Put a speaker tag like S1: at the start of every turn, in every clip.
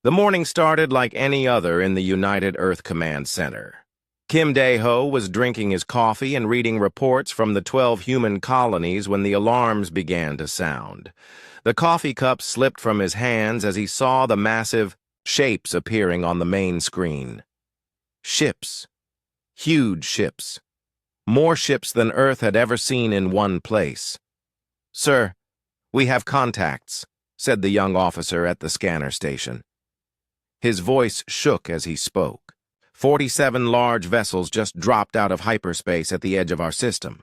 S1: The morning started like any other in the United Earth Command Center. Kim Dae-ho was drinking his coffee and reading reports from the 12 human colonies when the alarms began to sound. The coffee cup slipped from his hands as he saw the massive shapes appearing on the main screen. Ships. Huge ships. More ships than Earth had ever seen in one place. "Sir, we have contacts," said the young officer at the scanner station. His voice shook as he spoke. 47 large vessels just dropped out of hyperspace at the edge of our system.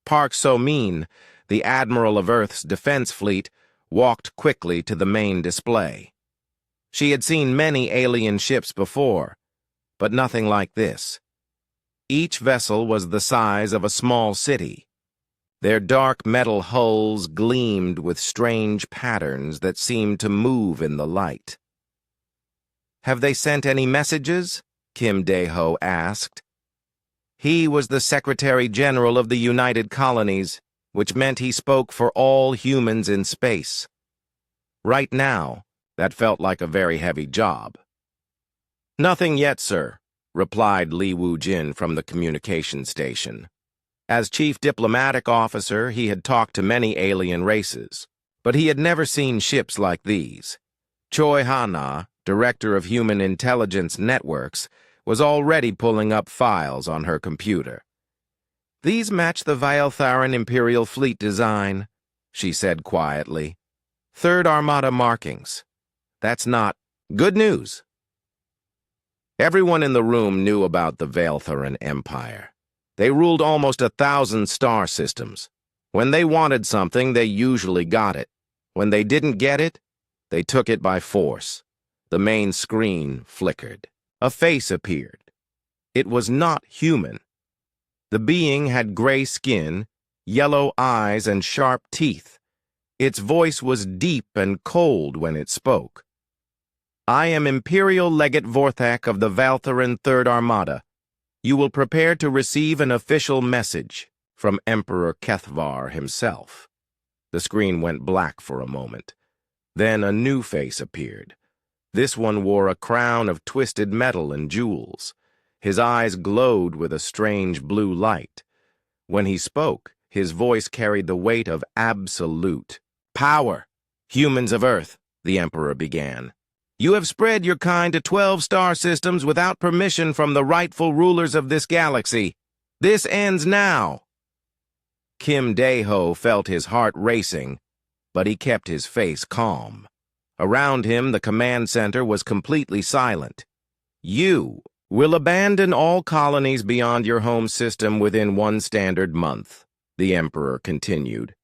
S1: Park So-min, the Admiral of Earth's defense fleet, walked quickly to the main display. She had seen many alien ships before, but nothing like this. Each vessel was the size of a small city. Their dark metal hulls gleamed with strange patterns that seemed to move in the light. "Have they sent any messages?" Kim Dae-ho asked. He was the Secretary General of the United Colonies, which meant he spoke for all humans in space. Right now, that felt like a very heavy job. "Nothing yet, sir," replied Lee Woo-jin from the communication station. As Chief Diplomatic Officer, he had talked to many alien races, but he had never seen ships like these. Choi Ha-na, Director of Human Intelligence Networks, was already pulling up files on her computer. "These match the Vialtharan Imperial Fleet design," she said quietly. "Third Armada markings. That's not good news." Everyone in the room knew about the Vialtharan Empire. They ruled almost 1,000 star systems. When they wanted something, they usually got it. When they didn't get it, they took it by force. The main screen flickered. A face appeared. It was not human. The being had gray skin, yellow eyes, and sharp teeth. Its voice was deep and cold when it spoke. "I am Imperial Legate Vorthak of the Valtharan Third Armada. You will prepare to receive an official message from Emperor Kethvar himself." The screen went black for a moment. Then a new face appeared. This one wore a crown of twisted metal and jewels. His eyes glowed with a strange blue light. When he spoke, his voice carried the weight of absolute power. "Humans of Earth," the Emperor began. "You have spread your kind to 12 star systems without permission from the rightful rulers of this galaxy. This ends now." Kim Dae-ho felt his heart racing, but he kept his face calm. Around him, the command center was completely silent. "You will abandon all colonies beyond your home system within 1 standard month," the Emperor continued.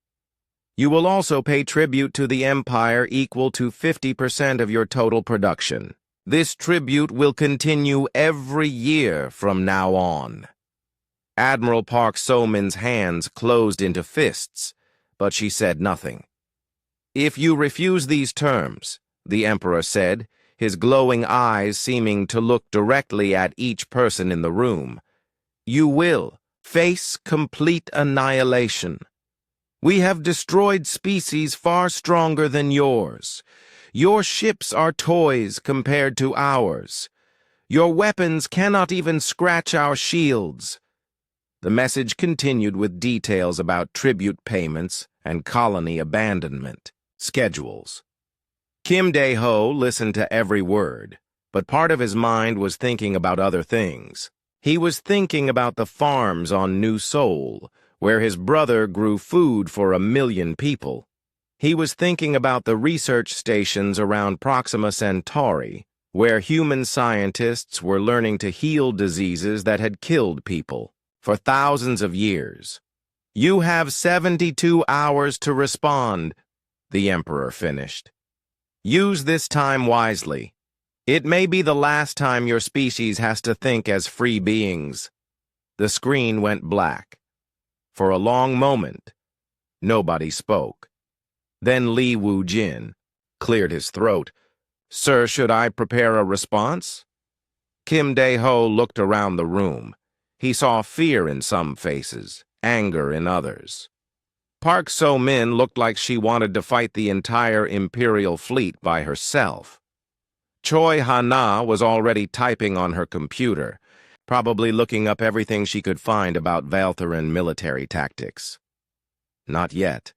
S1: "You will also pay tribute to the Empire equal to 50% of your total production. This tribute will continue every year from now on." Admiral Park So-min's hands closed into fists, but she said nothing. "If you refuse these terms," the Emperor said, his glowing eyes seeming to look directly at each person in the room, "you will face complete annihilation. We have destroyed species far stronger than yours. Your ships are toys compared to ours. Your weapons cannot even scratch our shields." The message continued with details about tribute payments and colony abandonment schedules. Kim Dae-ho listened to every word, but part of his mind was thinking about other things. He was thinking about the farms on New Seoul, where his brother grew food for 1 million people. He was thinking about the research stations around Proxima Centauri, where human scientists were learning to heal diseases that had killed people for thousands of years. "You have 72 hours to respond," the Emperor finished. "Use this time wisely. It may be the last time your species has to think as free beings." The screen went black. For a long moment, nobody spoke. Then Lee Woo-jin cleared his throat. "Sir, should I prepare a response?" Kim Dae-ho looked around the room. He saw fear in some faces, anger in others. Park So-min looked like she wanted to fight the entire Imperial fleet by herself. Choi Hana was already typing on her computer, probably looking up everything she could find about Valtheran military tactics. Not yet,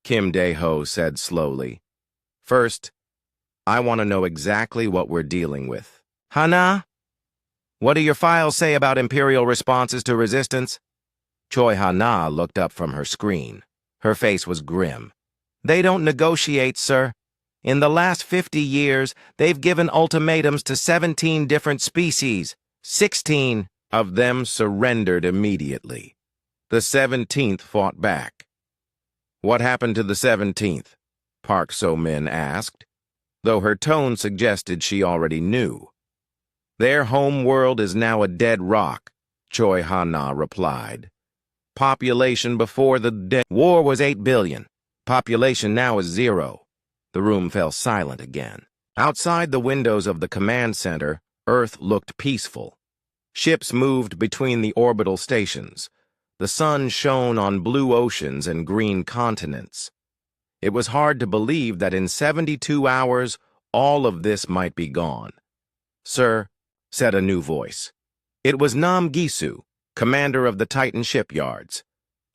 S1: Kim Dae-ho said slowly. First, I want to know exactly what we're dealing with. Hana? What do your files say about Imperial responses to resistance? Choi Hana looked up from her screen. Her face was grim. They don't negotiate, sir. In the last 50 years, they've given ultimatums to 17 different species. 16 of them surrendered immediately. The 17th fought back. What happened to the 17th? Park So-min asked, though her tone suggested she already knew. Their home world is now a dead rock, Choi Hana replied. Population before the war was 8 billion. Population now is 0. The room fell silent again. Outside the windows of the command center, Earth looked peaceful. Ships moved between the orbital stations. The sun shone on blue oceans and green continents. It was hard to believe that in 72 hours, all of this might be gone. Sir, said a new voice. It was Nam Gisu, commander of the Titan shipyards.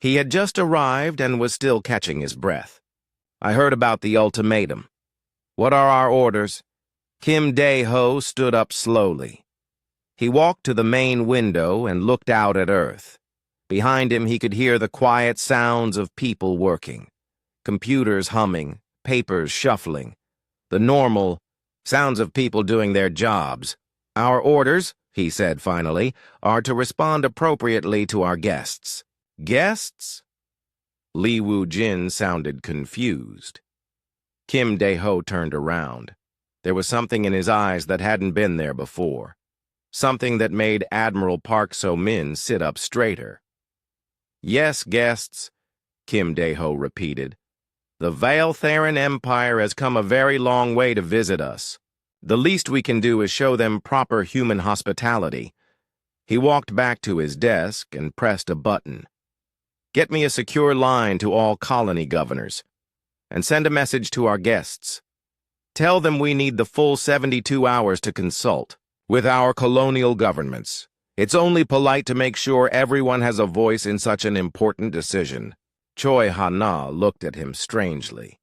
S1: He had just arrived and was still catching his breath. I heard about the ultimatum. What are our orders? Kim Dae-ho stood up slowly. He walked to the main window and looked out at Earth. Behind him he could hear the quiet sounds of people working. Computers humming, papers shuffling. The normal sounds of people doing their jobs. Our orders, he said finally, are to respond appropriately to our guests. Guests? Lee Woo-jin sounded confused. Kim Dae-ho turned around. There was something in his eyes that hadn't been there before. Something that made Admiral Park So-min sit up straighter. Yes, guests, Kim Dae-ho repeated. The Valtheran Empire has come a very long way to visit us. The least we can do is show them proper human hospitality. He walked back to his desk and pressed a button. Get me a secure line to all colony governors, and send a message to our guests. Tell them we need the full 72 hours to consult with our colonial governments. It's only polite to make sure everyone has a voice in such an important decision. Choi Hana looked at him strangely.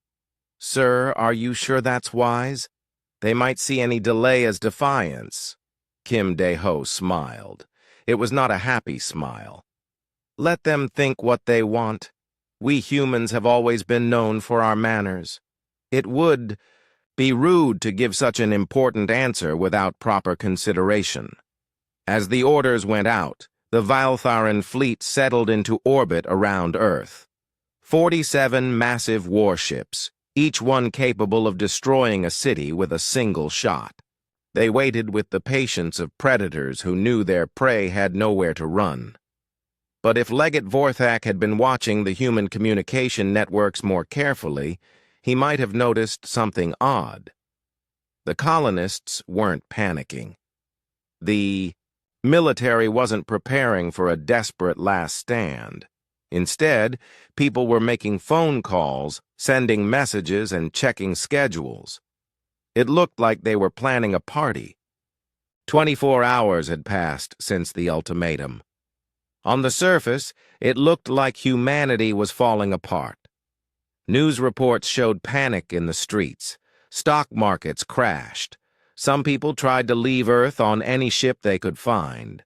S1: Sir, are you sure that's wise? They might see any delay as defiance. Kim Dae-ho smiled. It was not a happy smile. Let them think what they want. We humans have always been known for our manners. It would be rude to give such an important answer without proper consideration. As the orders went out, the Valtheran fleet settled into orbit around Earth. 47 massive warships, each one capable of destroying a city with a single shot. They waited with the patience of predators who knew their prey had nowhere to run. But if Legate Vorthak had been watching the human communication networks more carefully, he might have noticed something odd. The colonists weren't panicking. The military wasn't preparing for a desperate last stand. Instead, people were making phone calls, sending messages, and checking schedules. It looked like they were planning a party. 24 hours had passed since the ultimatum. On the surface, it looked like humanity was falling apart. News reports showed panic in the streets. Stock markets crashed. Some people tried to leave Earth on any ship they could find.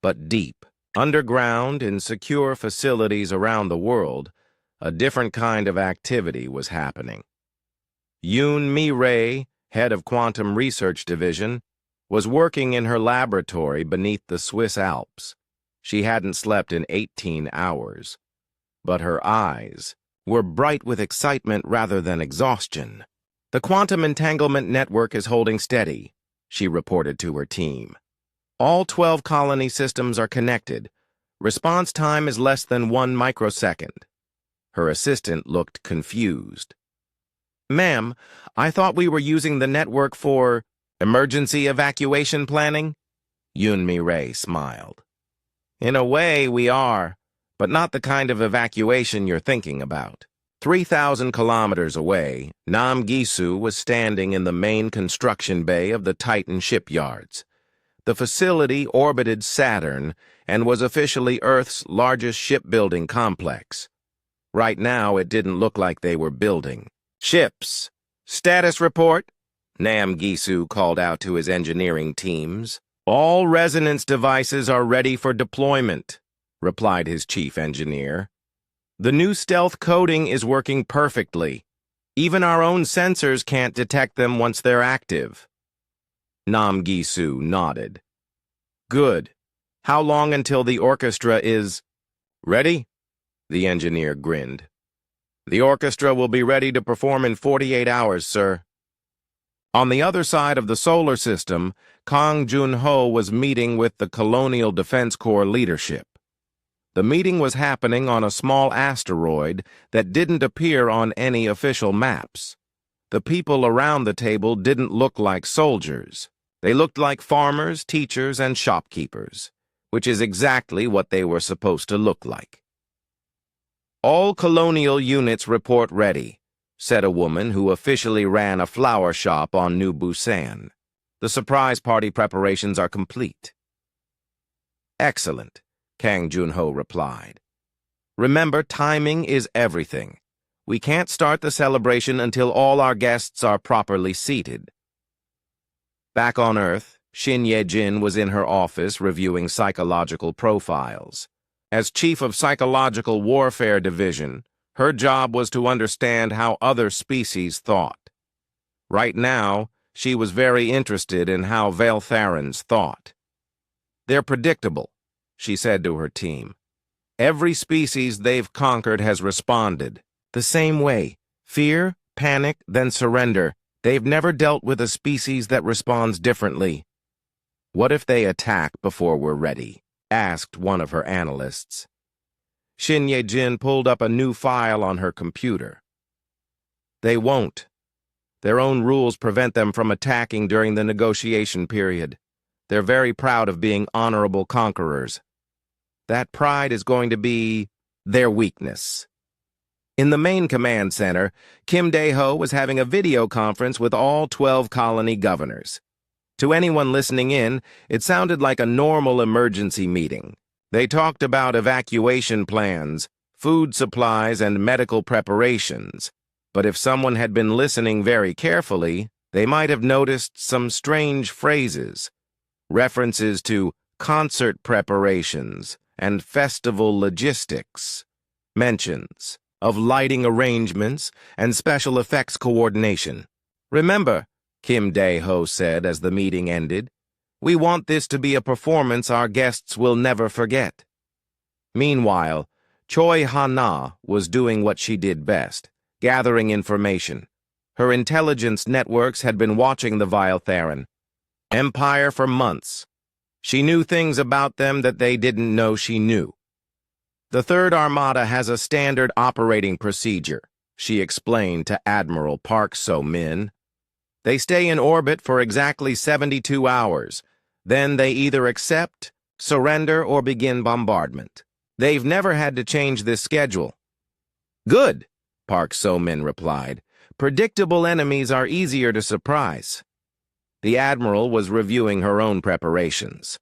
S1: But deep, underground, in secure facilities around the world, a different kind of activity was happening. Yoon Mi-rae, head of Quantum Research Division, was working in her laboratory beneath the Swiss Alps. She hadn't slept in 18 hours, but her eyes were bright with excitement rather than exhaustion. The quantum entanglement network is holding steady, she reported to her team. All 12 colony systems are connected. Response time is less than 1 microsecond. Her assistant looked confused. Ma'am, I thought we were using the network for emergency evacuation planning? Yoon Mi-rae smiled. In a way, we are, but not the kind of evacuation you're thinking about. 3,000 kilometers away, Nam Gisu was standing in the main construction bay of the Titan shipyards. The facility orbited Saturn and was officially Earth's largest shipbuilding complex. Right now, it didn't look like they were building. "Ships, status report," Nam Gisu called out to his engineering teams. "All resonance devices are ready for deployment," replied his chief engineer. "The new stealth coding is working perfectly. Even our own sensors can't detect them once they're active." Nam Gisu nodded. "Good. How long until the orchestra is ready?" The engineer grinned. "The orchestra will be ready to perform in 48 hours, sir." On the other side of the solar system, Kang Jun-ho was meeting with the Colonial Defense Corps leadership. The meeting was happening on a small asteroid that didn't appear on any official maps. The people around the table didn't look like soldiers. They looked like farmers, teachers, and shopkeepers, which is exactly what they were supposed to look like. "All colonial units report ready," said a woman who officially ran a flower shop on New Busan. "The surprise party preparations are complete." "Excellent," Kang Jun-ho replied. "Remember, timing is everything. We can't start the celebration until all our guests are properly seated." Back on Earth, Shin Ye-jin was in her office reviewing psychological profiles. As chief of Psychological Warfare Division, her job was to understand how other species thought. Right now, she was very interested in how Veltharans thought. "They're predictable," she said to her team. "Every species they've conquered has responded the same way: fear, panic, then surrender. They've never dealt with a species that responds differently." "What if they attack before we're ready?" asked one of her analysts. Shin Ye-jin pulled up a new file on her computer. "They won't. Their own rules prevent them from attacking during the negotiation period. They're very proud of being honorable conquerors. That pride is going to be their weakness." In the main command center, Kim Dae-ho was having a video conference with all 12 colony governors. To anyone listening in, it sounded like a normal emergency meeting. They talked about evacuation plans, food supplies, and medical preparations. But if someone had been listening very carefully, they might have noticed some strange phrases, references to concert preparations and festival logistics, mentions of lighting arrangements and special effects coordination. "Remember," Kim Dae-ho said as the meeting ended, "we want this to be a performance our guests will never forget." Meanwhile, Choi Ha-na was doing what she did best, gathering information. Her intelligence networks had been watching the Veltharan Empire for months. She knew things about them that they didn't know she knew. "The Third Armada has a standard operating procedure," she explained to Admiral Park So-min. "They stay in orbit for exactly 72 hours. Then they either accept, surrender, or begin bombardment. They've never had to change this schedule." "Good," Park So-min replied. "Predictable enemies are easier to surprise." The Admiral was reviewing her own preparations.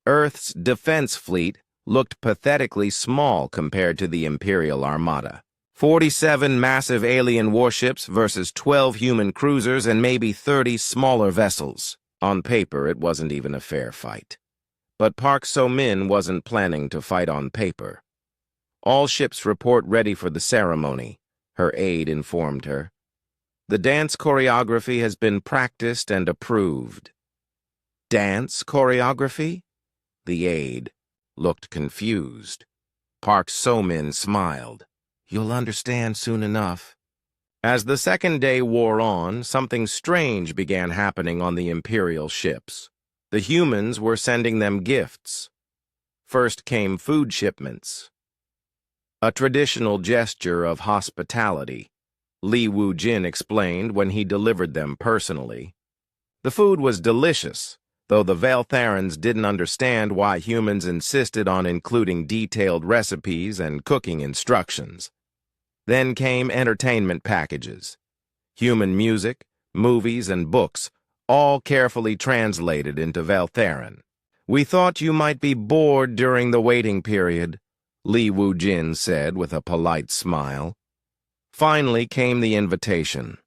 S1: Earth's defense fleet looked pathetically small compared to the Imperial Armada. 47 massive alien warships versus 12 human cruisers and maybe 30 smaller vessels. On paper, it wasn't even a fair fight. But Park So-min wasn't planning to fight on paper. "All ships report ready for the ceremony," her aide informed her. "The dance choreography has been practiced and approved." "Dance choreography?" The aide looked confused. Park So-min smiled. "You'll understand soon enough." As the second day wore on, something strange began happening on the Imperial ships. The humans were sending them gifts. First came food shipments, a traditional gesture of hospitality, Li Wu-jin explained when he delivered them personally. The food was delicious, though the Veltharans didn't understand why humans insisted on including detailed recipes and cooking instructions. Then came entertainment packages. Human music, movies, and books, all carefully translated into Veltheran. "We thought you might be bored during the waiting period," Li Wu-jin said with a polite smile. Finally came the invitation.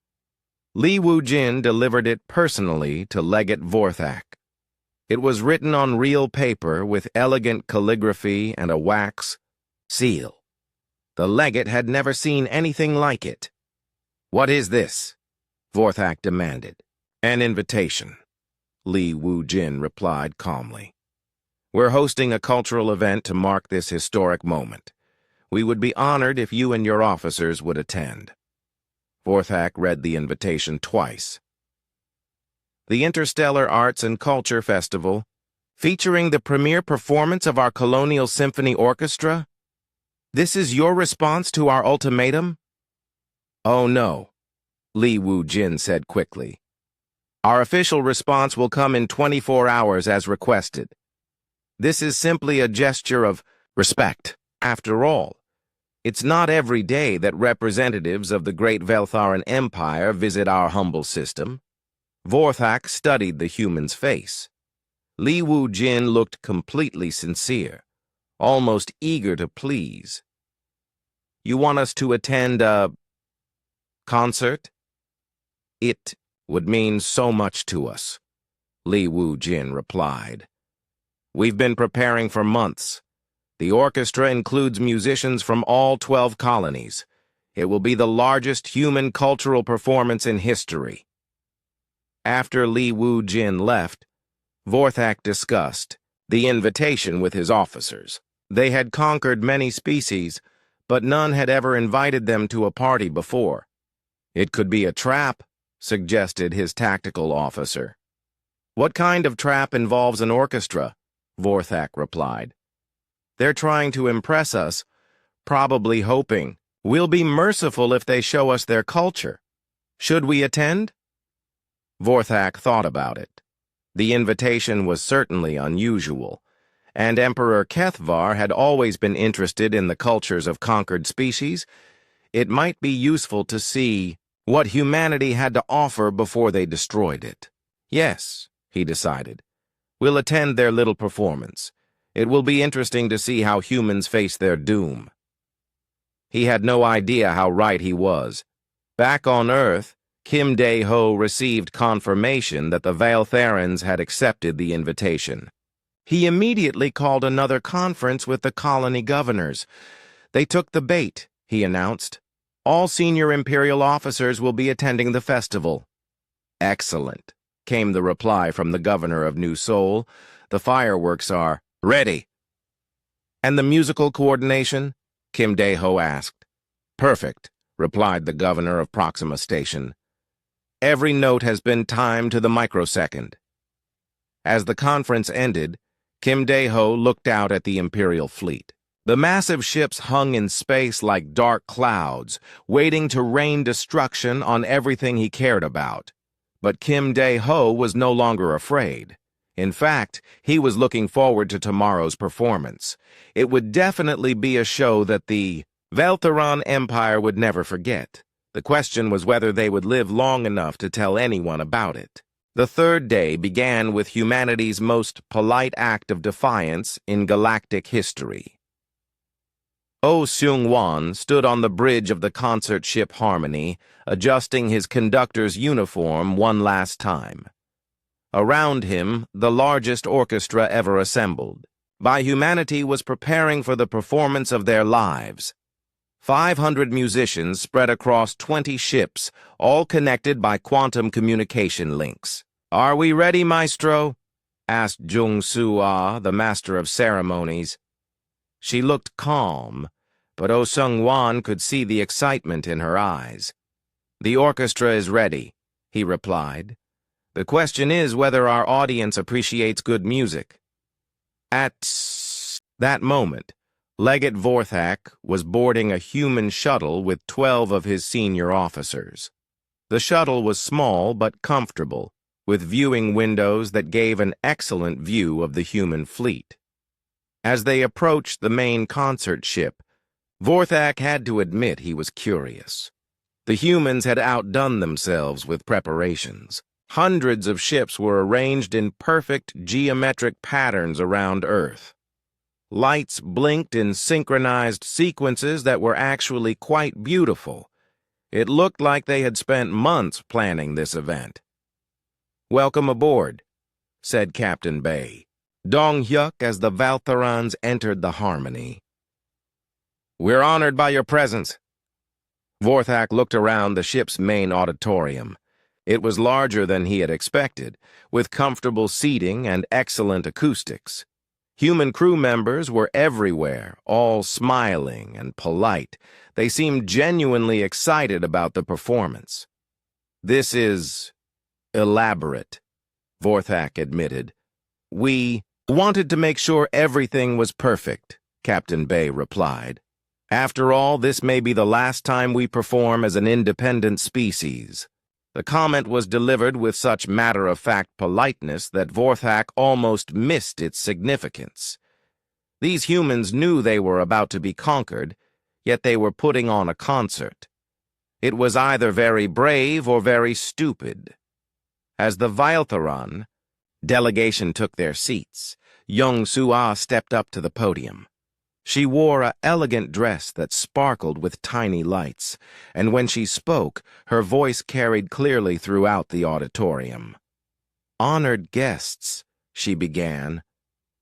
S1: Li Wu-jin delivered it personally to Legate Vorthak. It was written on real paper with elegant calligraphy and a wax seal. The legate had never seen anything like it. "What is this?" Vorthak demanded. "An invitation," Li Wu-jin replied calmly. "We're hosting a cultural event to mark this historic moment. We would be honored if you and your officers would attend." Vorthak read the invitation twice. "The Interstellar Arts and Culture Festival, featuring the premiere performance of our Colonial Symphony Orchestra? This is your response to our ultimatum?" "Oh no," Li Wu-jin said quickly. "Our official response will come in 24 hours as requested. This is simply a gesture of respect. After all, it's not every day that representatives of the great Veltharan Empire visit our humble system." Vorthak studied the human's face. Li Wu-jin looked completely sincere, almost eager to please. "You want us to attend a concert?" "It would mean so much to us," Li Wu-jin replied. "We've been preparing for months. The orchestra includes musicians from all 12 colonies. It will be the largest human cultural performance in history." After Li Wu-jin left, Vorthak discussed the invitation with his officers. They had conquered many species, but none had ever invited them to a party before. "It could be a trap," suggested his tactical officer. "What kind of trap involves an orchestra?" Vorthak replied. "They're trying to impress us, probably hoping we'll be merciful if they show us their culture. Should we attend?" Vorthak thought about it. The invitation was certainly unusual, and Emperor Kethvar had always been interested in the cultures of conquered species. It might be useful to see what humanity had to offer before they destroyed it. "Yes," he decided. "We'll attend their little performance. It will be interesting to see how humans face their doom." He had no idea how right he was. Back on Earth, Kim Dae-ho received confirmation that the Veltharans had accepted the invitation. He immediately called another conference with the colony governors. "They took the bait," he announced. "All senior Imperial officers will be attending the festival." "Excellent," came the reply from the governor of New Seoul. "The fireworks are ready." "And the musical coordination?" Kim Dae-ho asked. "Perfect," replied the governor of Proxima Station. "Every note has been timed to the microsecond." As the conference ended, Kim Dae-ho looked out at the Imperial fleet. The massive ships hung in space like dark clouds, waiting to rain destruction on everything he cared about. But Kim Dae-ho was no longer afraid. In fact, he was looking forward to tomorrow's performance. It would definitely be a show that the Veltharan Empire would never forget. The question was whether they would live long enough to tell anyone about it. The third day began with humanity's most polite act of defiance in galactic history. Oh Seung-wan stood on the bridge of the concert ship Harmony, adjusting his conductor's uniform one last time. Around him, the largest orchestra ever assembled. Humanity was preparing for the performance of their lives. 500 musicians spread across 20 ships, all connected by quantum communication links. "Are we ready, Maestro?" asked Jung Soo-ah, the master of ceremonies. She looked calm, but Oh Seung-wan could see the excitement in her eyes. "The orchestra is ready," he replied. "The question is whether our audience appreciates good music." At that moment, Legate Vorthak was boarding a human shuttle with 12 of his senior officers. The shuttle was small but comfortable, with viewing windows that gave an excellent view of the human fleet. As they approached the main concert ship, Vorthak had to admit he was curious. The humans had outdone themselves with preparations. Hundreds of ships were arranged in perfect geometric patterns around Earth. Lights blinked in synchronized sequences that were actually quite beautiful. It looked like they had spent months planning this event. "Welcome aboard," said Captain Bay, Dong-hyuk as the Valtharans entered the Harmony. "We're honored by your presence." Vorthak looked around the ship's main auditorium. It was larger than he had expected, with comfortable seating and excellent acoustics. Human crew members were everywhere, all smiling and polite. They seemed genuinely excited about the performance. "This is elaborate," Vorthak admitted. "We wanted to make sure everything was perfect," Captain Bay replied. "After all, this may be the last time we perform as an independent species." The comment was delivered with such matter-of-fact politeness that Vorthak almost missed its significance. These humans knew they were about to be conquered, yet they were putting on a concert. It was either very brave or very stupid. As the Valtharan delegation took their seats, Young-Soo-ah stepped up to the podium. She wore an elegant dress that sparkled with tiny lights, and when she spoke, her voice carried clearly throughout the auditorium. "Honored guests," she began,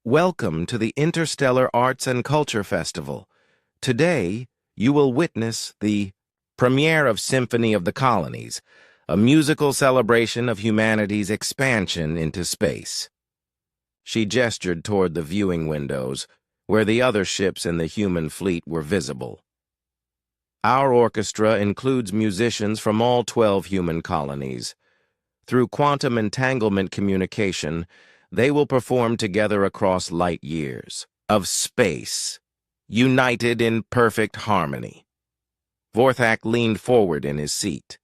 S1: "welcome to the Interstellar Arts and Culture Festival. Today, you will witness the premiere of Symphony of the Colonies, a musical celebration of humanity's expansion into space." She gestured toward the viewing windows, where the other ships in the human fleet were visible. "Our orchestra includes musicians from all 12 human colonies. Through quantum entanglement communication, they will perform together across light years of space, united in perfect harmony." Vorthak leaned forward in his seat.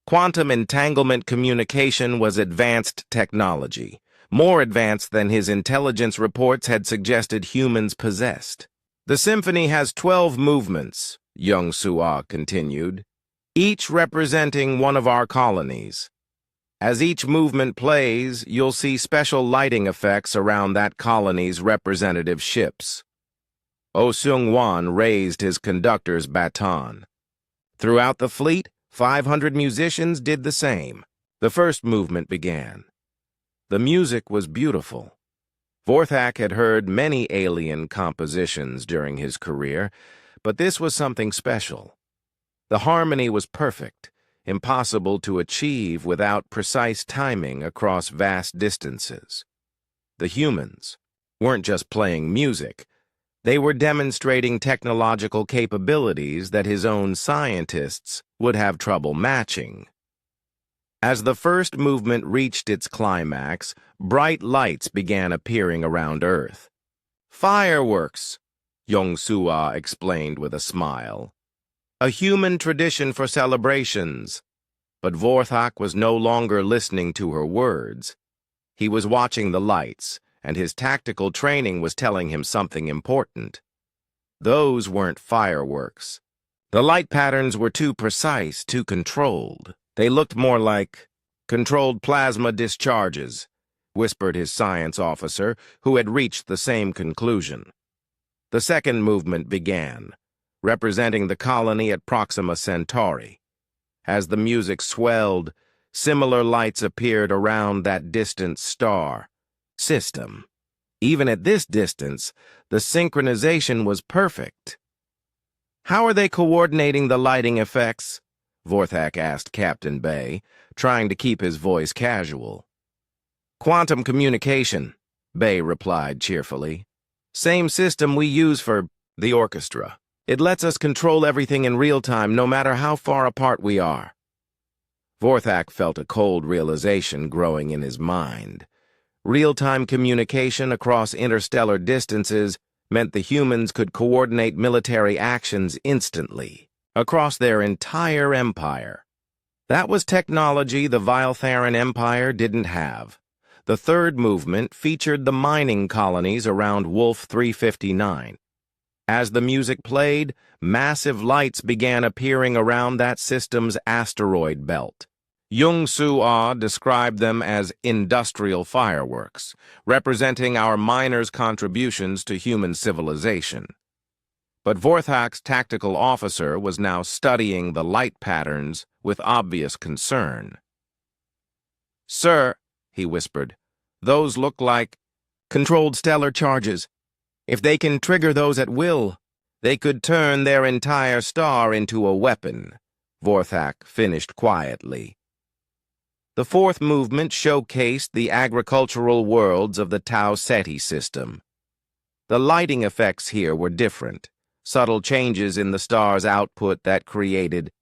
S1: Quantum entanglement communication was advanced technology, more advanced than his intelligence reports had suggested humans possessed. "The symphony has 12 movements," Young-Soo-ah continued, "each representing one of our colonies. As each movement plays, you'll see special lighting effects around that colony's representative ships." Oh Seung-wan raised his conductor's baton. Throughout the fleet, 500 musicians did the same. The first movement began. The music was beautiful. Vorthak had heard many alien compositions during his career, but this was something special. The harmony was perfect, impossible to achieve without precise timing across vast distances. The humans weren't just playing music. They were demonstrating technological capabilities that his own scientists would have trouble matching. As the first movement reached its climax, bright lights began appearing around Earth. "Fireworks," Young-Soo-ah explained with a smile. "A human tradition for celebrations." But Vorthak was no longer listening to her words. He was watching the lights, and his tactical training was telling him something important. Those weren't fireworks. The light patterns were too precise, too controlled. They looked more like controlled plasma discharges, whispered his science officer, who had reached the same conclusion. The second movement began, representing the colony at Proxima Centauri. As the music swelled, similar lights appeared around that distant star system. Even at this distance, the synchronization was perfect. "How are they coordinating the lighting effects?" Vorthak asked Captain Bay, trying to keep his voice casual. "Quantum communication," Bay replied cheerfully. "Same system we use for the orchestra. It lets us control everything in real time, no matter how far apart we are." Vorthak felt a cold realization growing in his mind. Real-time communication across interstellar distances meant the humans could coordinate military actions instantly, across their entire empire. That was technology the Valtharan Empire didn't have. The third movement featured the mining colonies around Wolf 359. As the music played, massive lights began appearing around that system's asteroid belt. Jung-Soo-Ah described them as industrial fireworks, representing our miners' contributions to human civilization. But Vorthak's tactical officer was now studying the light patterns with obvious concern. "Sir," he whispered, "those look like controlled stellar charges. If they can trigger those at will, they could turn their entire star into a weapon," Vorthak finished quietly. The fourth movement showcased the agricultural worlds of the Tau Ceti system. The lighting effects here were different, subtle changes in the star's output that created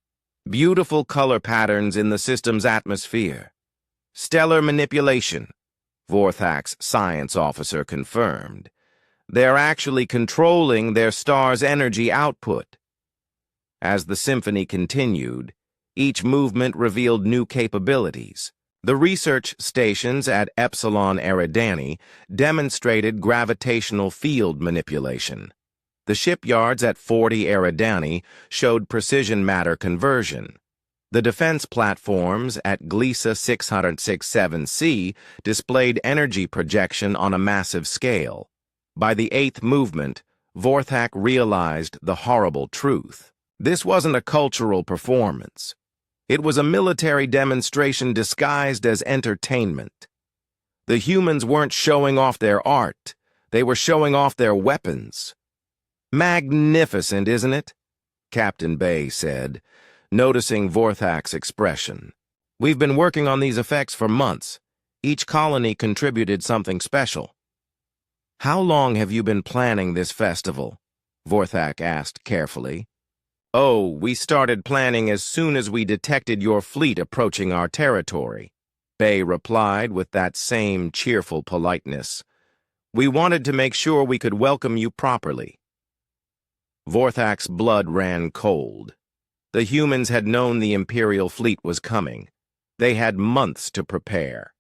S1: beautiful color patterns in the system's atmosphere. Stellar manipulation, Vorthak's science officer confirmed. They're actually controlling their star's energy output. As the symphony continued, each movement revealed new capabilities. The research stations at Epsilon Eridani demonstrated gravitational field manipulation. The shipyards at 40 Eridani showed precision matter conversion. The defense platforms at Gliesa 667C displayed energy projection on a massive scale. By the eighth movement, Vorthak realized the horrible truth. This wasn't a cultural performance. It was a military demonstration disguised as entertainment. The humans weren't showing off their art. They were showing off their weapons. "Magnificent, isn't it?" Captain Bay said, noticing Vorthak's expression. "We've been working on these effects for months. Each colony contributed something special." "How long have you been planning this festival?" Vorthak asked carefully. "Oh, we started planning as soon as we detected your fleet approaching our territory," Bay replied with that same cheerful politeness. "We wanted to make sure we could welcome you properly." Vorthak's blood ran cold. The humans had known the Imperial fleet was coming. They had months to prepare.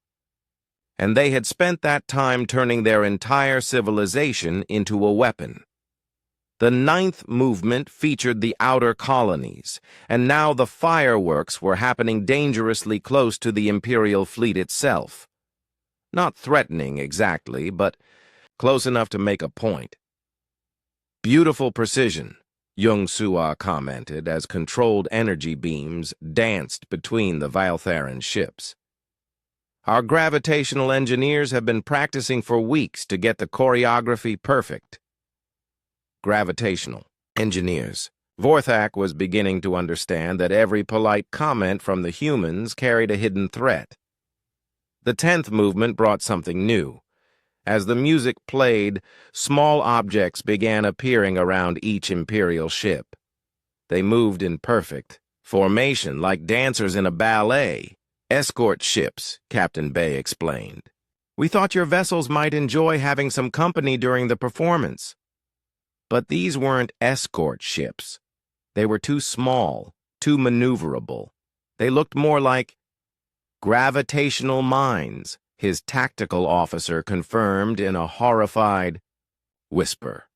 S1: And they had spent that time turning their entire civilization into a weapon. The ninth movement featured the outer colonies, and now the fireworks were happening dangerously close to the Imperial fleet itself. Not threatening exactly, but close enough to make a point. "Beautiful precision," Jung-Soo-Ah commented as controlled energy beams danced between the Valtheran ships. "Our gravitational engineers have been practicing for weeks to get the choreography perfect." Gravitational engineers. Vorthak was beginning to understand that every polite comment from the humans carried a hidden threat. The 10th movement brought something new. As the music played, small objects began appearing around each Imperial ship. They moved in perfect formation like dancers in a ballet. "Escort ships," Captain Bay explained. "We thought your vessels might enjoy having some company during the performance." But these weren't escort ships. They were too small, too maneuverable. They looked more like gravitational mines, his tactical officer confirmed in a horrified whisper.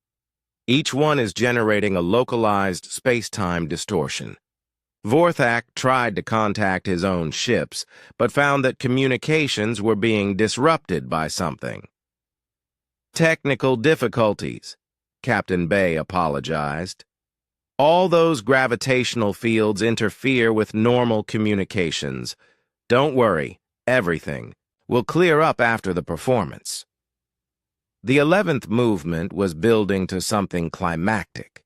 S1: "Each one is generating a localized space-time distortion." Vorthak tried to contact his own ships, but found that communications were being disrupted by something. "Technical difficulties," Captain Bay apologized. "All those gravitational fields interfere with normal communications. Don't worry, everything will clear up after the performance." The 11th movement was building to something climactic.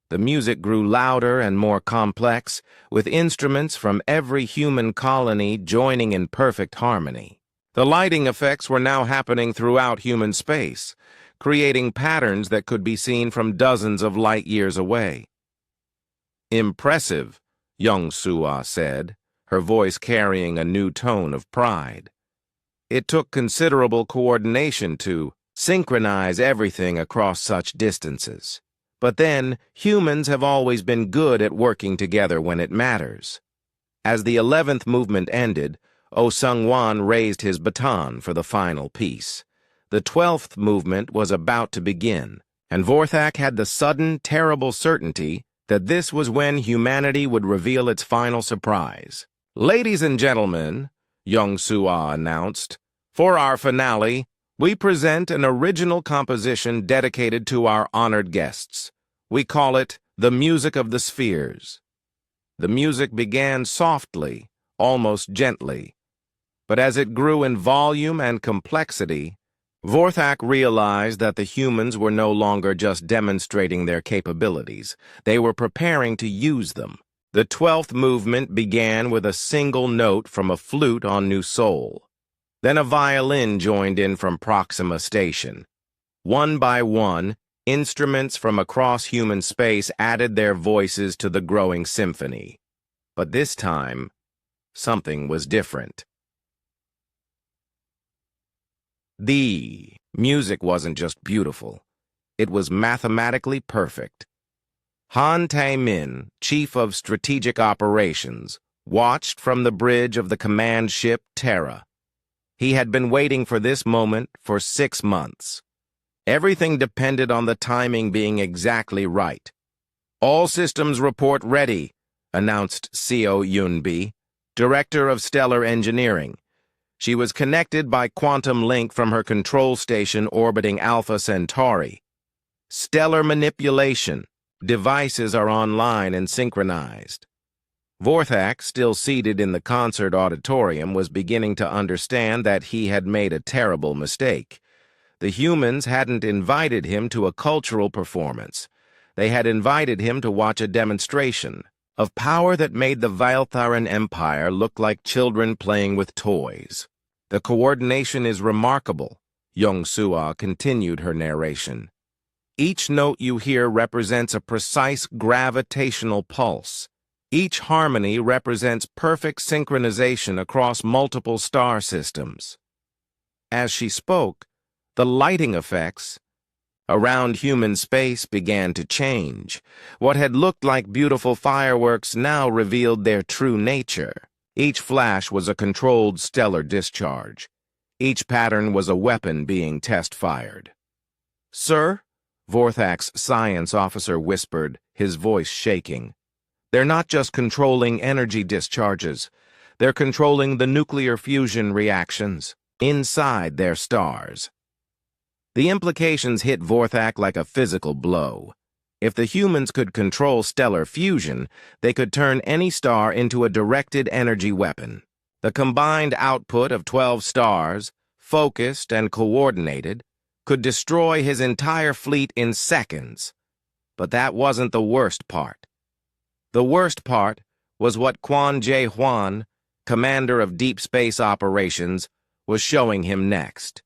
S1: The music grew louder and more complex, with instruments from every human colony joining in perfect harmony. The lighting effects were now happening throughout human space, creating patterns that could be seen from dozens of light years away. "Impressive," Jung-Soo-Ah said, her voice carrying a new tone of pride. "It took considerable coordination to synchronize everything across such distances. But then, humans have always been good at working together when it matters." As the 11th movement ended, Oh Sung-Wan raised his baton for the final piece. The 12th movement was about to begin. And Vorthak had the sudden, terrible certainty that this was when humanity would reveal its final surprise. "Ladies and gentlemen," Young Sua announced, "for our finale, we present an original composition dedicated to our honored guests. We call it The Music of the Spheres." The music began softly, almost gently, but as it grew in volume and complexity, Vorthak realized that the humans were no longer just demonstrating their capabilities. They were preparing to use them. The 12th movement began with a single note from a flute on New Sol. Then a violin joined in from Proxima Station. One by one, instruments from across human space added their voices to the growing symphony. But this time, something was different. The music wasn't just beautiful. It was mathematically perfect. Han Tae-min, Chief of Strategic Operations, watched from the bridge of the command ship Terra. He had been waiting for this moment for 6 months. Everything depended on the timing being exactly right. "All systems report ready," announced Seo Yunbi, Director of Stellar Engineering. She was connected by quantum link from her control station orbiting Alpha Centauri. "Stellar manipulation. Devices are online and synchronized." Vorthak, still seated in the concert auditorium, was beginning to understand that he had made a terrible mistake. The humans hadn't invited him to a cultural performance. They had invited him to watch a demonstration of power that made the Valtharan Empire look like children playing with toys. "The coordination is remarkable," Young Sua continued her narration. "Each note you hear represents a precise gravitational pulse. Each harmony represents perfect synchronization across multiple star systems." As she spoke, the lighting effects around human space began to change. What had looked like beautiful fireworks now revealed their true nature. Each flash was a controlled stellar discharge. Each pattern was a weapon being test-fired. "Sir," Vorthak's science officer whispered, his voice shaking, "they're not just controlling energy discharges. They're controlling the nuclear fusion reactions inside their stars." The implications hit Vorthak like a physical blow. If the humans could control stellar fusion, they could turn any star into a directed energy weapon. The combined output of 12 stars, focused and coordinated, could destroy his entire fleet in seconds. But that wasn't the worst part. The worst part was what Quan Jae-hwan, commander of Deep Space Operations, was showing him next.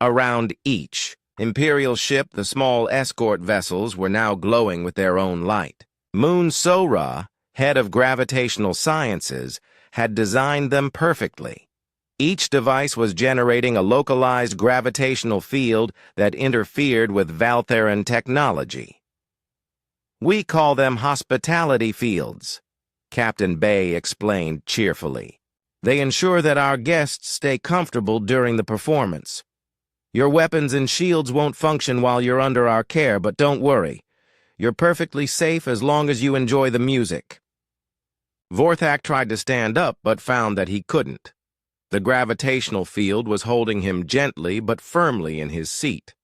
S1: Around each Imperial ship, the small escort vessels were now glowing with their own light. Moon So-ra, head of gravitational sciences, had designed them perfectly. Each device was generating a localized gravitational field that interfered with Valtharan technology. "We call them hospitality fields," Captain Bay explained cheerfully. "They ensure that our guests stay comfortable during the performance. Your weapons and shields won't function while you're under our care, but don't worry. You're perfectly safe as long as you enjoy the music." Vorthak tried to stand up, but found that he couldn't. The gravitational field was holding him gently but firmly in his seat.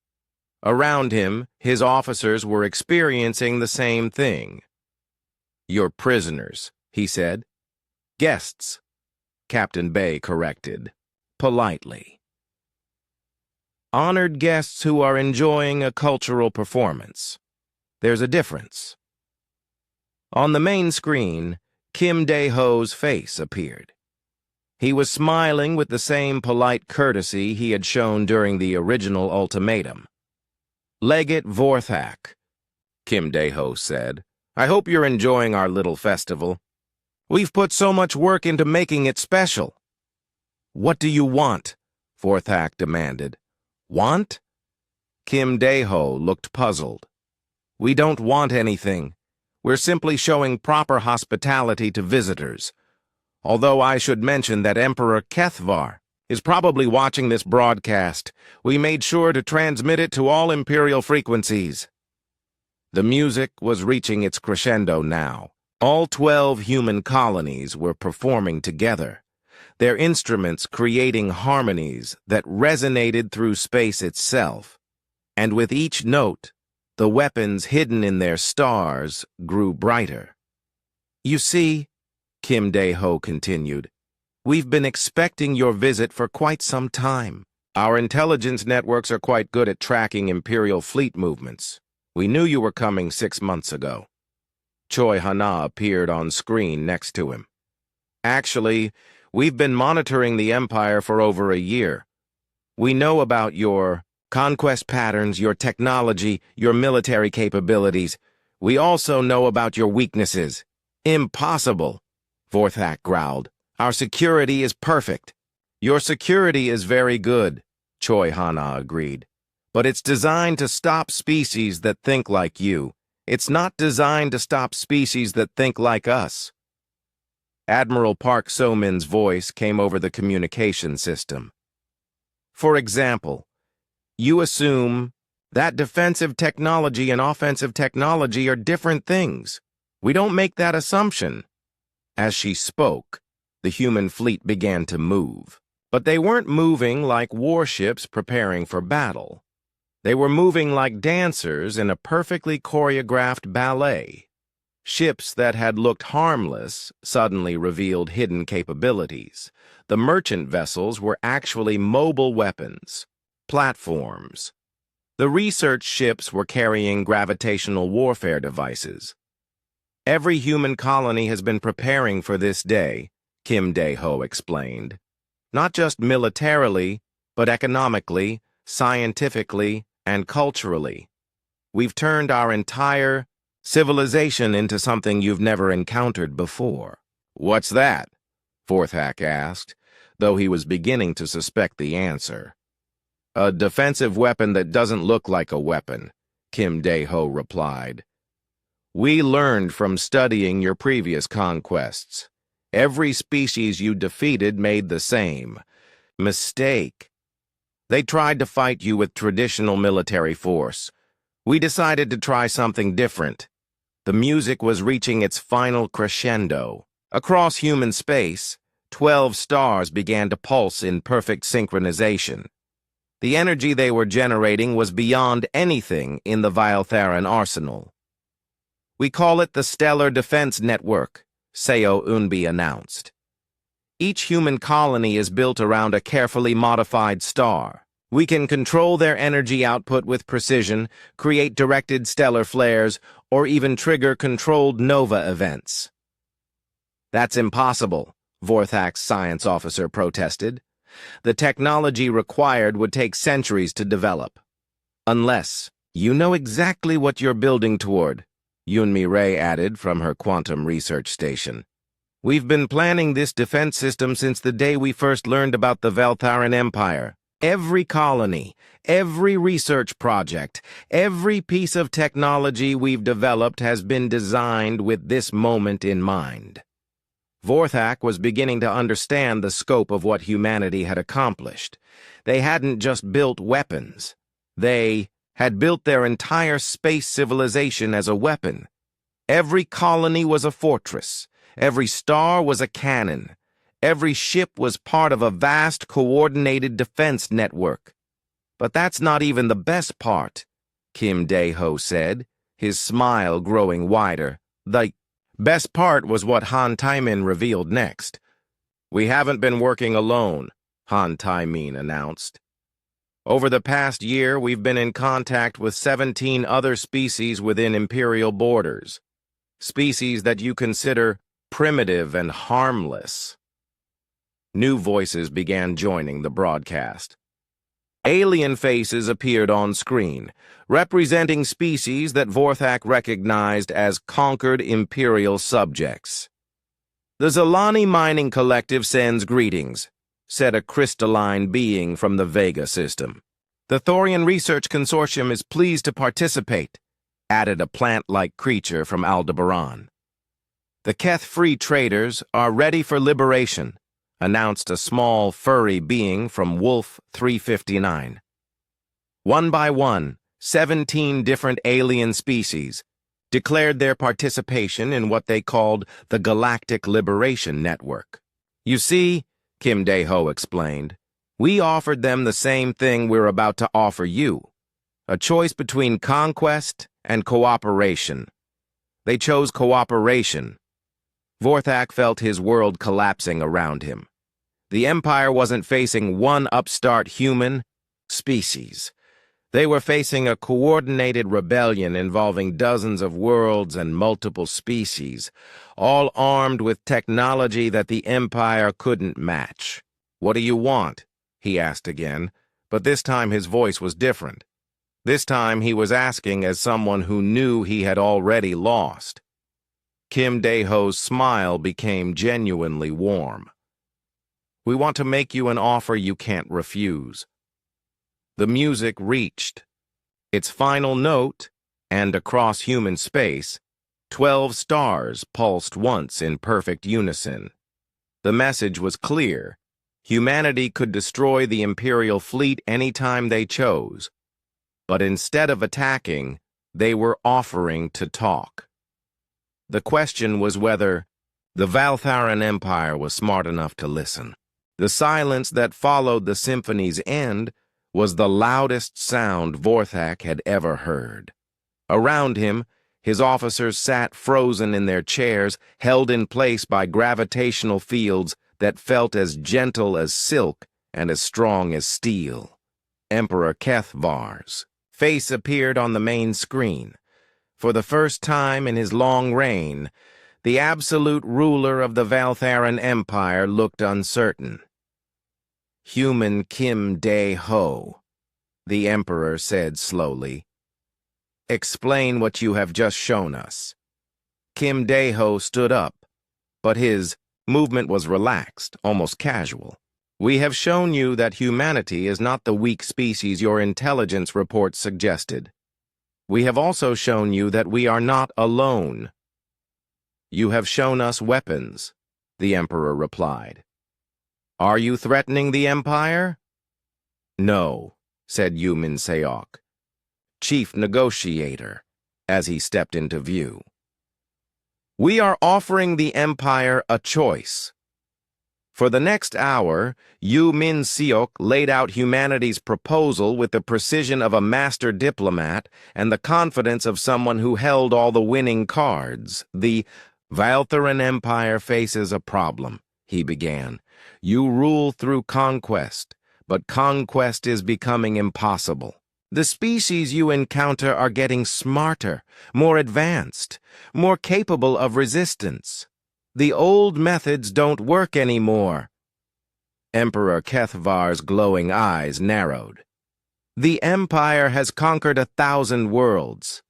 S1: Around him, his officers were experiencing the same thing. "You're prisoners," he said. "Guests," Captain Bay corrected, politely. "Honored guests who are enjoying a cultural performance. There's a difference." On the main screen, Kim Dae-ho's face appeared. He was smiling with the same polite courtesy he had shown during the original ultimatum. "Legate Vorthak," Kim Dae-ho said, "I hope you're enjoying our little festival. We've put so much work into making it special." "What do you want?" Vorthak demanded. "Want?" Kim Dae-ho looked puzzled. "We don't want anything. We're simply showing proper hospitality to visitors. Although I should mention that Emperor Kethvar is probably watching this broadcast. We made sure to transmit it to all Imperial frequencies. The music was reaching its crescendo now. All 12 human colonies were performing together, their instruments creating harmonies that resonated through space itself. And with each note, the weapons hidden in their stars grew brighter. You see, Kim Dae-ho continued, we've been expecting your visit for quite some time. Our intelligence networks are quite good at tracking Imperial fleet movements. We knew you were coming 6 months ago. Choi Hana appeared on screen next to him. Actually, we've been monitoring the Empire for over a year. We know about your conquest patterns, your technology, your military capabilities. We also know about your weaknesses. Impossible, Vorthak growled. Our security is perfect. Your security is very good, Choi Hana agreed. But it's designed to stop species that think like you. It's not designed to stop species that think like us. Admiral Park So-min's voice came over the communication system. For example, you assume that defensive technology and offensive technology are different things. We don't make that assumption. As she spoke, the human fleet began to move. But they weren't moving like warships preparing for battle. They were moving like dancers in a perfectly choreographed ballet. Ships that had looked harmless suddenly revealed hidden capabilities. The merchant vessels were actually mobile weapons, platforms. The research ships were carrying gravitational warfare devices. Every human colony has been preparing for this day, Kim Dae-ho explained. Not just militarily, but economically, scientifically, and culturally. We've turned our entire civilization into something you've never encountered before. What's that? Vorthak asked, though he was beginning to suspect the answer. A defensive weapon that doesn't look like a weapon, Kim Dae-ho replied. We learned from studying your previous conquests. Every species you defeated made the same mistake. They tried to fight you with traditional military force. We decided to try something different. The music was reaching its final crescendo. Across human space, 12 stars began to pulse in perfect synchronization. The energy they were generating was beyond anything in the Vialtharan arsenal. We call it the Stellar Defense Network, Seo Unbi announced. Each human colony is built around a carefully modified star. We can control their energy output with precision, create directed stellar flares, or even trigger controlled nova events. That's impossible, Vorthak's science officer protested. The technology required would take centuries to develop. Unless you know exactly what you're building toward, Yunmi Ray added from her quantum research station. We've been planning this defense system since the day we first learned about the Veltharan Empire. Every colony, every research project, every piece of technology we've developed has been designed with this moment in mind. Vorthak was beginning to understand the scope of what humanity had accomplished. They hadn't just built weapons. They had built their entire space civilization as a weapon. Every colony was a fortress. Every star was a cannon. Every ship was part of a vast, coordinated defense network. But that's not even the best part, Kim Dae-ho said, his smile growing wider. The best part was what Han Taimin revealed next. We haven't been working alone, Han Taimin announced. Over the past year, we've been in contact with 17 other species within Imperial borders. Species that you consider primitive and harmless. New voices began joining the broadcast. Alien faces appeared on screen, representing species that Vorthak recognized as conquered Imperial subjects. The Zalani Mining Collective sends greetings, said a crystalline being from the Vega system. The Thorian Research Consortium is pleased to participate, added a plant-like creature from Aldebaran. The Keth Free Traders are ready for liberation, announced a small, furry being from Wolf 359. One by one, 17 different alien species declared their participation in what they called the Galactic Liberation Network. You see, Kim Dae-ho explained, we offered them the same thing we're about to offer you, a choice between conquest and cooperation. They chose cooperation. Vorthak felt his world collapsing around him. The Empire wasn't facing one upstart human species. They were facing a coordinated rebellion involving dozens of worlds and multiple species, all armed with technology that the Empire couldn't match. "What do you want?" he asked again, but this time his voice was different. This time he was asking as someone who knew he had already lost. Kim Dae-ho's smile became genuinely warm. "We want to make you an offer you can't refuse." The music reached its final note, and across human space, 12 stars pulsed once in perfect unison. The message was clear. Humanity could destroy the Imperial fleet anytime they chose, but instead of attacking, they were offering to talk. The question was whether the Valtharan Empire was smart enough to listen. The silence that followed the symphony's end was the loudest sound Vorthak had ever heard. Around him, his officers sat frozen in their chairs, held in place by gravitational fields that felt as gentle as silk and as strong as steel. Emperor Kethvar's face appeared on the main screen. For the first time in his long reign, the absolute ruler of the Valtharan Empire looked uncertain. "Human Kim Dae-ho," the Emperor said slowly. "Explain what you have just shown us." Kim Dae-ho stood up, but his movement was relaxed, almost casual. "We have shown you that humanity is not the weak species your intelligence reports suggested. We have also shown you that we are not alone." "You have shown us weapons," the Emperor replied. "Are you threatening the Empire?" "No," said Yu Min-seok, chief negotiator, as he stepped into view. "We are offering the Empire a choice." For the next hour, Yu Min-seok laid out humanity's proposal with the precision of a master diplomat and the confidence of someone who held all the winning cards. "The Valtharan Empire faces a problem," he began. "You rule through conquest, but conquest is becoming impossible. The species you encounter are getting smarter, more advanced, more capable of resistance. The old methods don't work anymore." Emperor Kethvar's glowing eyes narrowed. "The Empire has conquered 1,000 worlds.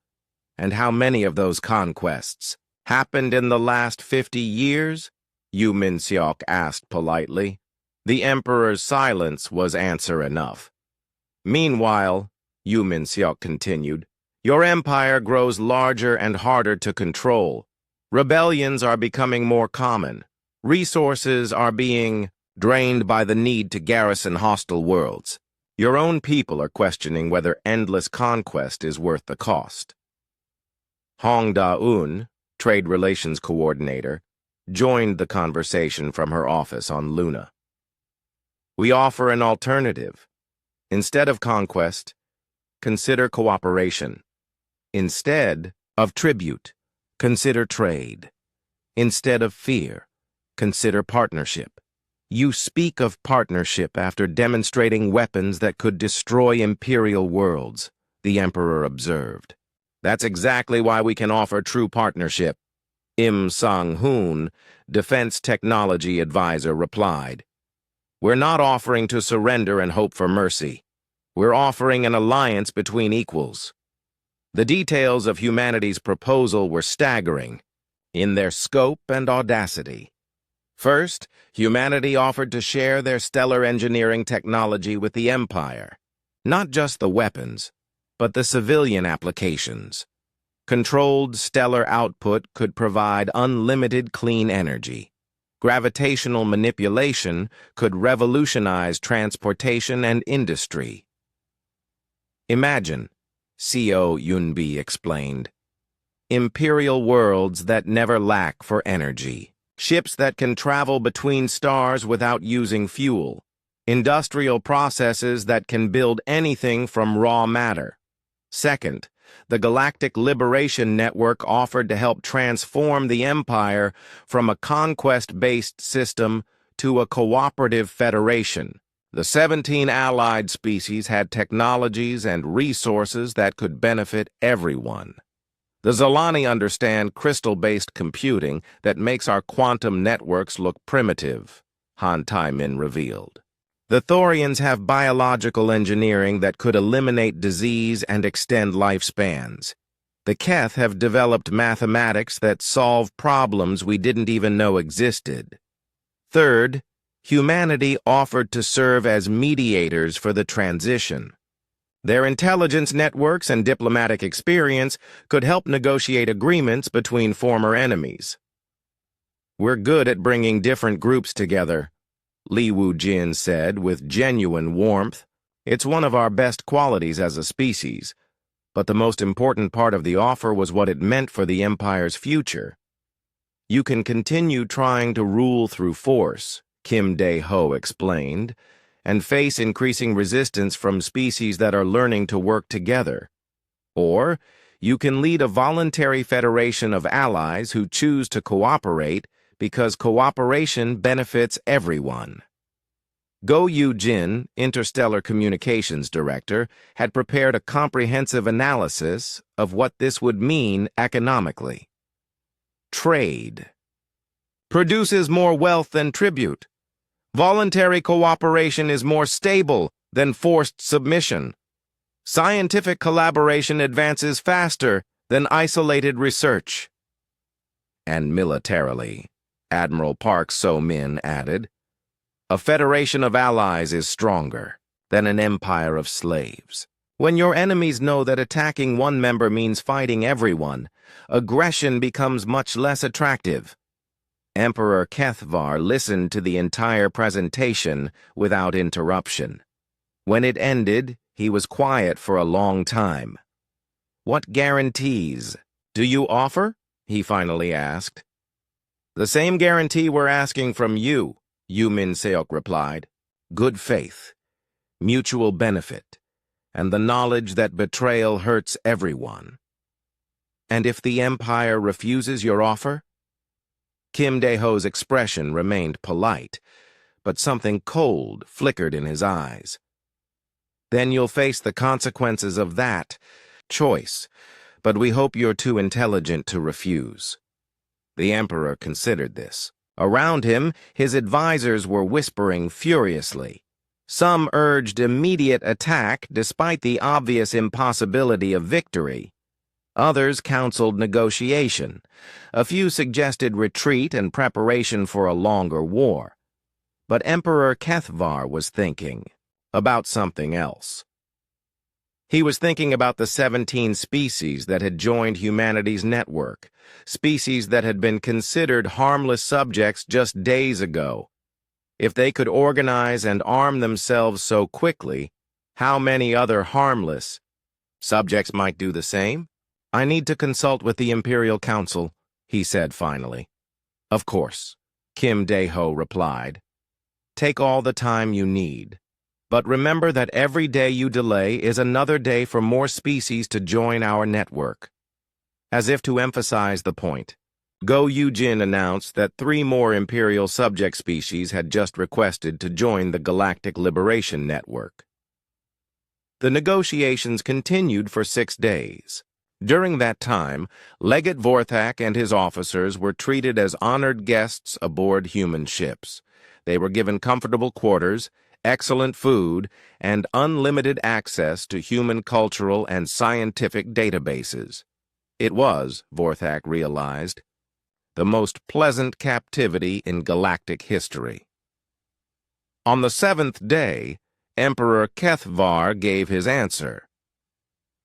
S1: And how many of those conquests happened in the last 50 years? Yu Min-seok asked politely. The Emperor's silence was answer enough. "Meanwhile," Yu Min-seok continued, "your empire grows larger and harder to control. Rebellions are becoming more common. Resources are being drained by the need to garrison hostile worlds. Your own people are questioning whether endless conquest is worth the cost." Hong Da-eun, Trade Relations Coordinator, joined the conversation from her office on Luna. "We offer an alternative. Instead of conquest, consider cooperation. Instead of tribute, consider trade. Instead of fear, consider partnership. You speak of partnership after demonstrating weapons that could destroy imperial worlds," the Emperor observed. "That's exactly why we can offer true partnership," Im Sang-hoon, Defense Technology Advisor, replied. "We're not offering to surrender and hope for mercy. We're offering an alliance between equals." The details of humanity's proposal were staggering in their scope and audacity. First, humanity offered to share their stellar engineering technology with the Empire. Not just the weapons, but the civilian applications. Controlled stellar output could provide unlimited clean energy. Gravitational manipulation could revolutionize transportation and industry. Imagine, Co. Yunbi explained, imperial worlds that never lack for energy, ships that can travel between stars without using fuel, industrial processes that can build anything from raw matter. Second, the Galactic Liberation Network offered to help transform the Empire from a conquest-based system to a cooperative federation. The 17 allied species had technologies and resources that could benefit everyone. The Zolani understand crystal-based computing that makes our quantum networks look primitive, Han Tai-Min revealed. The Thorians have biological engineering that could eliminate disease and extend lifespans. The Keth have developed mathematics that solve problems we didn't even know existed. Third, humanity offered to serve as mediators for the transition. Their intelligence networks and diplomatic experience could help negotiate agreements between former enemies. We're good at bringing different groups together, Li Wu-jin said with genuine warmth. It's one of our best qualities as a species, but the most important part of the offer was what it meant for the Empire's future. You can continue trying to rule through force, Kim Dae-ho explained, and face increasing resistance from species that are learning to work together. Or you can lead a voluntary federation of allies who choose to cooperate because cooperation benefits everyone. Go Yu-jin, Interstellar Communications Director, had prepared a comprehensive analysis of what this would mean economically. Trade produces more wealth than tribute. Voluntary cooperation is more stable than forced submission. Scientific collaboration advances faster than isolated research. And militarily, Admiral Park So-min added, a federation of allies is stronger than an empire of slaves. When your enemies know that attacking one member means fighting everyone, aggression becomes much less attractive. Emperor Kethvar listened to the entire presentation without interruption. When it ended, he was quiet for a long time. What guarantees do you offer? He finally asked. The same guarantee we're asking from you, Yu Min-seok replied. Good faith, mutual benefit, and the knowledge that betrayal hurts everyone. And if the Empire refuses your offer? Kim Dae-ho's expression remained polite, but something cold flickered in his eyes. Then you'll face the consequences of that choice, but we hope you're too intelligent to refuse. The Emperor considered this. Around him, his advisors were whispering furiously. Some urged immediate attack despite the obvious impossibility of victory. Others counseled negotiation. A few suggested retreat and preparation for a longer war. But Emperor Kethvar was thinking about something else. He was thinking about the 17 species that had joined humanity's network, species that had been considered harmless subjects just days ago. If they could organize and arm themselves so quickly, how many other harmless subjects might do the same? I need to consult with the Imperial Council, he said finally. Of course, Kim Dae-ho replied. Take all the time you need. But remember that every day you delay is another day for more species to join our network. As if to emphasize the point, Go Yu-jin announced that 3 more Imperial subject species had just requested to join the Galactic Liberation Network. The negotiations continued for 6 days. During that time, Legate Vorthak and his officers were treated as honored guests aboard human ships. They were given comfortable quarters, excellent food, and unlimited access to human cultural and scientific databases. It was, Vorthak realized, the most pleasant captivity in galactic history. On the 7th day, Emperor Kethvar gave his answer.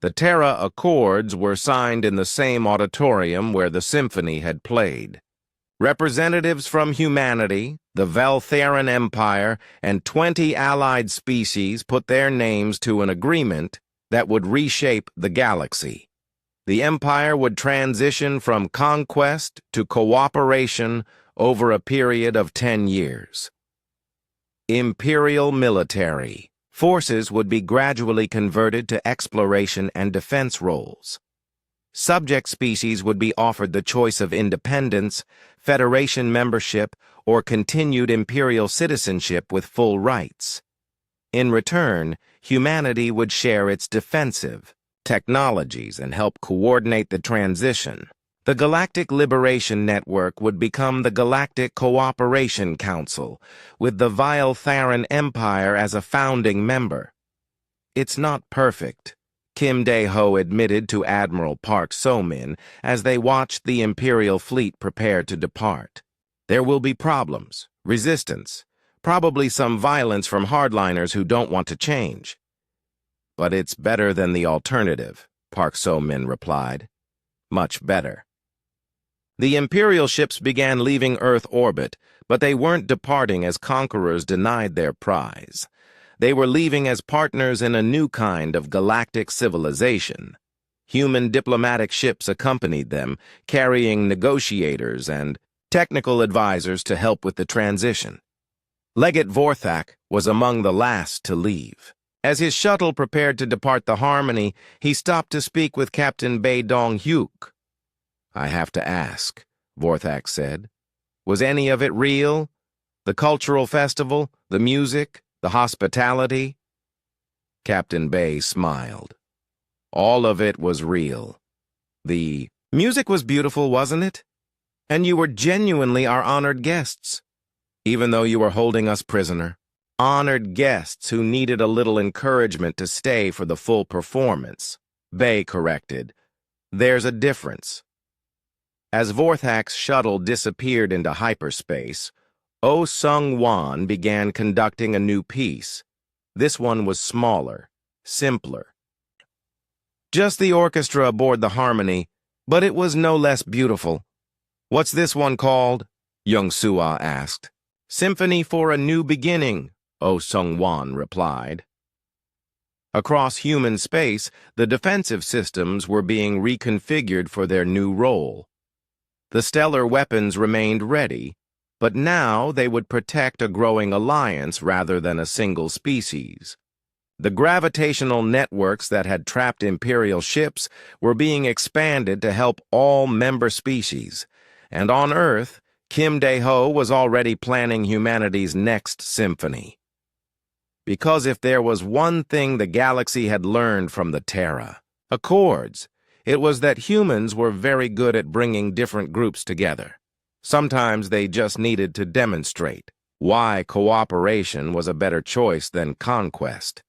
S1: The Terra Accords were signed in the same auditorium where the symphony had played. Representatives from humanity, the Veltheran Empire, and 20 allied species put their names to an agreement that would reshape the galaxy. The Empire would transition from conquest to cooperation over a period of 10 years. Imperial military forces would be gradually converted to exploration and defense roles. Subject species would be offered the choice of independence, Federation membership, or continued imperial citizenship with full rights. In return, humanity would share its defensive technologies and help coordinate the transition. The Galactic Liberation Network would become the Galactic Cooperation Council, with the Veltheran Empire as a founding member. It's not perfect, Kim Dae-ho admitted to Admiral Park So-min as they watched the Imperial fleet prepare to depart. There will be problems, resistance, probably some violence from hardliners who don't want to change. But it's better than the alternative, Park So-min replied. Much better. The Imperial ships began leaving Earth orbit, but they weren't departing as conquerors denied their prize. They were leaving as partners in a new kind of galactic civilization. Human diplomatic ships accompanied them, carrying negotiators and technical advisors to help with the transition. Legate Vorthak was among the last to leave. As his shuttle prepared to depart the Harmony, he stopped to speak with Captain Bae Dong-hyuk. "I have to ask," Vorthak said. "Was any of it real? The cultural festival, the music, the hospitality?" Captain Bae smiled. "All of it was real. The music was beautiful, wasn't it? And you were genuinely our honored guests, even though you were holding us prisoner. Honored guests who needed a little encouragement to stay for the full performance," Bae corrected. "There's a difference." As Vorthak's shuttle disappeared into hyperspace, Oh Sung-won began conducting a new piece. This one was smaller, simpler. Just the orchestra aboard the Harmony, but it was no less beautiful. "What's this one called?" Young Sua asked. "Symphony for a New Beginning," Oh Sung-won replied. Across human space, the defensive systems were being reconfigured for their new role. The stellar weapons remained ready, but now they would protect a growing alliance rather than a single species. The gravitational networks that had trapped Imperial ships were being expanded to help all member species, and on Earth, Kim Dae-ho was already planning humanity's next symphony. Because if there was one thing the galaxy had learned from the Terra Accords, it was that humans were very good at bringing different groups together. Sometimes they just needed to demonstrate why cooperation was a better choice than conquest.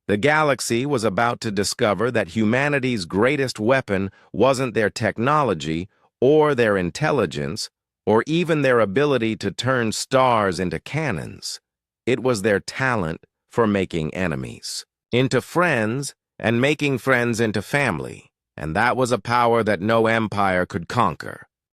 S1: The galaxy was about to discover that humanity's greatest weapon wasn't their technology or their intelligence or even their ability to turn stars into cannons. It was their talent for making enemies into friends and making friends into family. And that was a power that no empire could conquer.